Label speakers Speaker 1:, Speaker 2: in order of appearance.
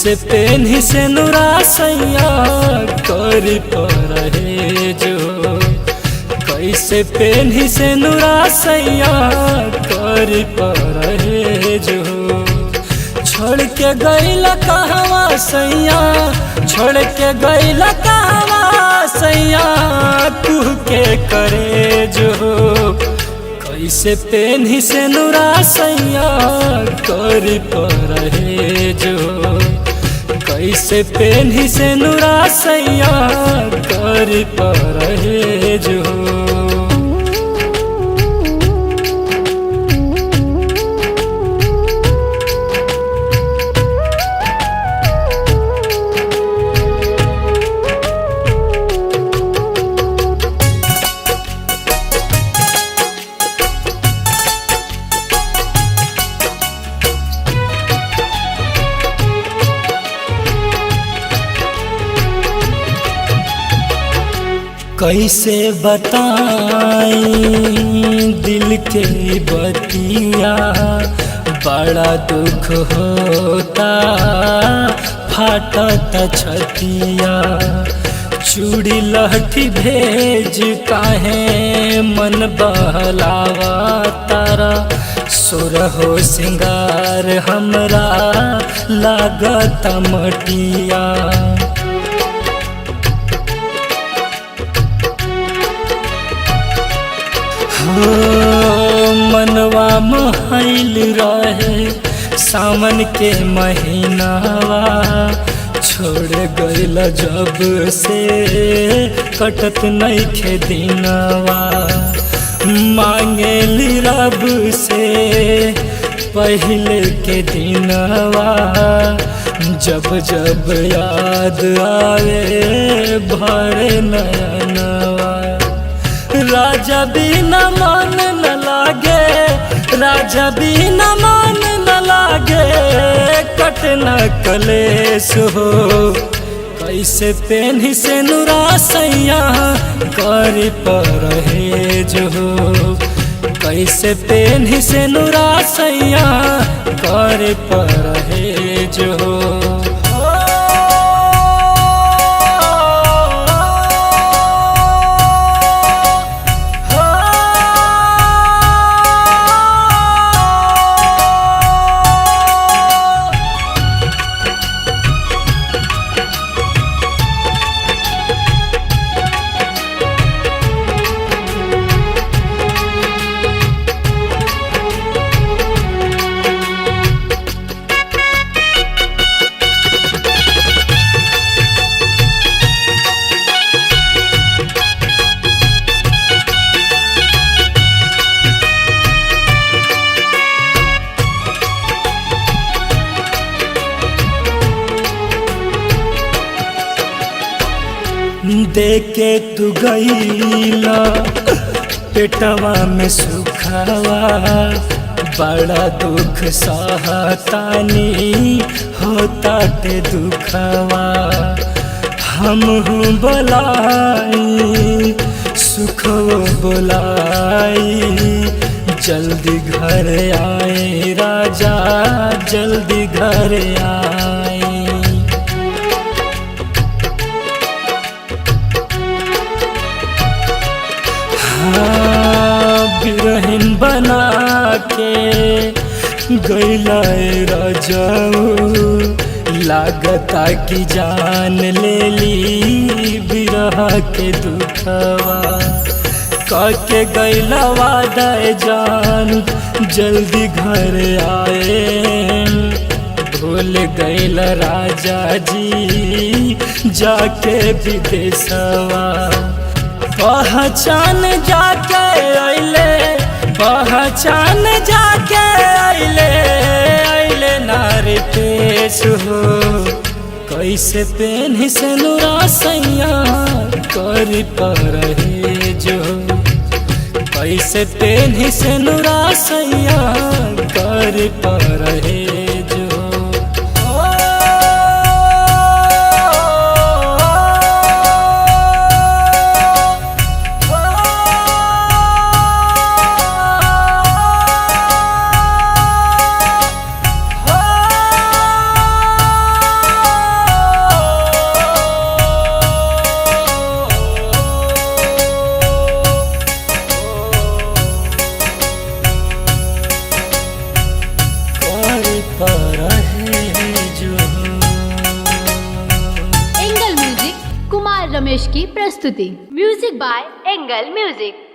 Speaker 1: कैसे पेन्ही से नुरा सैया करी परहेज हो। कैसे पेन्ही से नुरा सैया करी परहेज हो। छोड़ के गईला कहवा सैया, छोड़ के गईला कहवा सैया तू के करेज हो। कैसे पेन्ही से नुरा सैया करी परहेज हो। कैसे पेन्ही से नुरा सैया करी परहेज हो। कैसे बताई दिल के बतिया, बड़ा दुख होता फाटता छतिया। चूड़ी लहठी भेज काहे मन बहलावा तारा। सुरहो सिंगार हमरा लागत मटिया। मनवा महल रहे सावन के महीनावा। छोड़ गईल जब से कटत नइखे दिनवा। मांगेली रब से पहले के दिनवा। जब जब याद आवे भरे नयनवा। राजा बिना मन न लागे, राजा बिना मन न लागे कटना कलेश हो। कैसे पेन्ही से नुरा सैया करी परहेज हो। कैसे पेन्ही से नुरा सैया करी परहेज हो। देके तू गईला पेटवा में सुखावा। बड़ा दुख सहतानी होता ते दुखवा। हम हूँ बोलाई सुखो बोलाई। जल्दी घर आए राजा जल्दी घर आए। बिरहिन बना के गईला राजाऊ। लागता की जान ले ली बिरहा के दुखवा। काके गईला वादा जान जल्दी घर आए। भूल गईला राजा जी जाके विदेशवा। पहचान जाके अइले, पहचान जाके अइले, अइले नारी पेश हो। कैसे पेन्ही से नुरा सैया करी परहेज हो। कैसे पेन्ही से नुरा सैया करी परहेज हो।
Speaker 2: रमेश की प्रस्तुति। Music by angle music.